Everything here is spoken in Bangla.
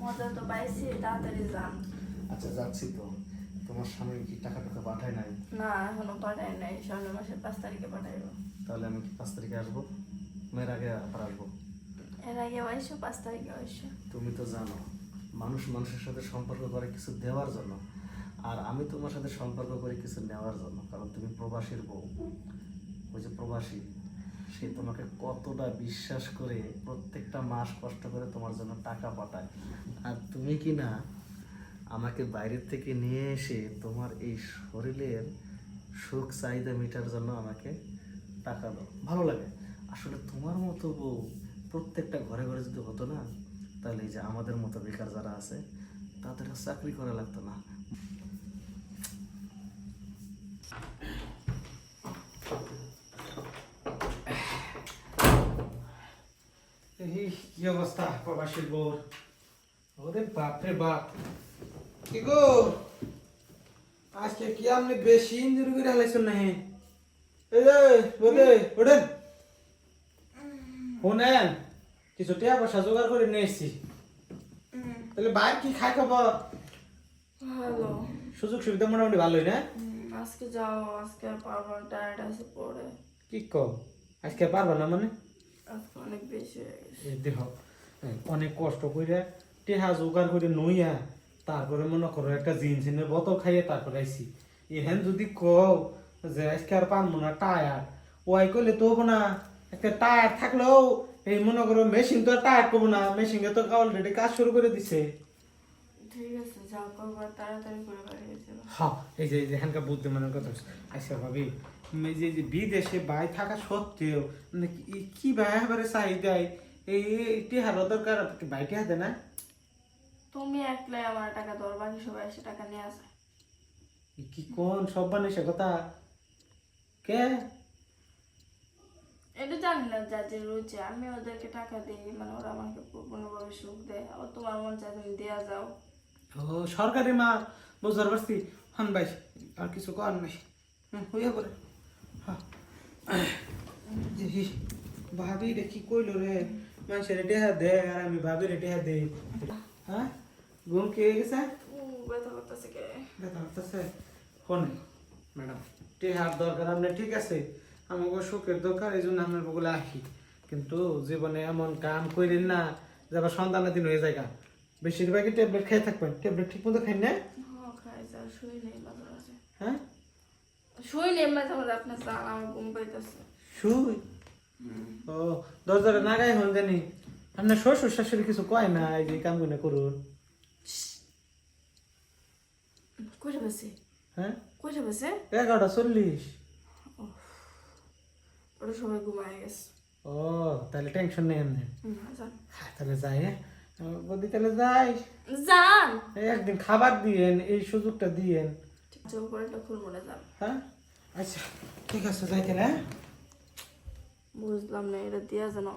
মজা তো পাইছি, তাড়াতাড়ি যান। আচ্ছা যাচ্ছি তো, তোমার স্বামী কি টাকা টাকা পাঠায় নাই? না এখনো পাঠাই নাই, সামনের মাসের 5 তারিখে পাঠাইবো। তাহলে আমি কি 5 তারিখে আসবো? মেয়ের আগে আবার আসবো? এর আগে আইসো, 5 তারিখে আইসো। তুমি তো জানো মানুষ মানুষের সাথে সম্পর্ক করে কিছু দেওয়ার জন্য, আর আমি তোমার সাথে সম্পর্ক করি কিছু নেওয়ার জন্য। কারণ তুমি প্রবাসীর বউ। ওই যে প্রবাসী, সে তোমাকে কতটা বিশ্বাস করে প্রত্যেকটা মাস কষ্ট করে তোমার জন্য টাকা পাঠায়, আর তুমি কি না আমাকে বাইরের থেকে নিয়ে এসে তোমার এই শরীরের সুখ চাহিদা মেটার জন্য আমাকে টাকা দাও। ভালো লাগে আসলে। তোমার মতো বউ প্রত্যেকটা ঘরে ঘরে যদি হতো না, তাহলে এই যে আমাদের মতো বেকার যারা আছে তাদের আর চাকরি করা লাগতো না। এই কি অবস্থা প্রবাসীর বোর? ওরে বাপ রে বাপ, কি গো আজকে কি আপনি বেশি ইঞ্জুরি করে হালাইছেন না? এই যে বলে ওঠেন, শোনেন কিছু টাকা পয়সা জোগাড় করে নিয়ে এসছি। তাহলে বাইরে কি খাই খবর? ভালো। সুযোগ সুবিধা মোটামুটি ভালোই না? আজকে যাও, আজকে আর পারবো না, টায়ার্ড আছে পরে। কি কম আজকে পারবা না মানে? আজকে অনেক বেশি হয়ে গেছে। এই দেখ অনেক কষ্ট করে টেহা জোগাড় করে নইয়া তারপরে মনে করো একটা জিনসিনের বোতল খাইয়ে তারপরে আইসি। এহেন যদি কও যে আজকে আর পারবো না টায়ার, ওয়াই করলে তো হবো না। একটা টায়ার থাকলেও এই মনে করো মেশিন তো টায়ার করবো না, মেশিনে তো অলরেডি কাজ শুরু করে দিছে। ঠিক আছে যাও, করবার তাড়াতাড়ি করে বাড়ি গেছে। হ্যাঁ এই যে এখানকার বুদ্ধিমানের কথা আচ্ছা ভাবি, এই যে বিদেশে বাই থাকা সত্ত্বেও মানে কি ভাই এবারে চাহিদায় এই টেহারও দরকার, বাইটে হাতে না? তুমি একলাই আমার টাকা দাও, বাকি সবাই এসে টাকা নিয়ে আসে। কি কোন সব বানিয়েছে কথা কে? এটা জানি না, যাদের রয়েছে আমি ওদেরকে টাকা দিই, মানে ওরা আমাকে কোনোভাবে সুখ দেয়। আবার তোমার মন চায় তুমি দেয়া যাও। ও সরকারি মা, বুঝতে পারছি। হন ভাই আর কিছু কর নাই, হইয়া করে। ভাবি রে কি কইলো রে, মানুষের টেহা দে আর আমি ভাবি রে টেহা দে। হ্যাঁ ঘুম কে গেছে? ব্যথা করতেছে কে? ব্যথা করতেছে? শোনে ম্যাডাম, টেহার দরকার আপনি ঠিক আছে, আমাকে সুখের দরকার, এই জন্য আপনার বগুলো আসি। কিন্তু জীবনে এমন কাম করেন না যে আবার সন্তানাধীন হয়ে যায়। বেশিরভাগই ট্যাবলেট খেয়ে থাকবেন। ট্যাবলেট ঠিক মতো খাই না? হ্যাঁ খাই, যা শুই নেই মাঝে মাঝে। হ্যাঁ শুই নেই মাঝে মাঝে, আপনার চাল আমার ঘুম পাইতেছে। শুই? ও দরজারে নাগাই হন জানি। আপনার শ্বশুর শাশুড়ি কিছু কয় না এই যে কাম গুলো করুন? কইটা বেশি? হ্যাঁ কইটা বেশি? 11:40। ওরা সবাই ঘুমায় গেছে। ও তাহলে টেনশন নেই এমনি। যান। তাহলে যাই, হ্যাঁ বদি তাহলে যাই। যান। একদিন খাবার দিয়েন, এই সুযোগটা দিয়েন। ঠিক আছে, উপরেটা খুলবো না, যান। হ্যাঁ আচ্ছা ঠিক আছে যাই তাহলে। বুঝলাম না, এটা দিয়া যেন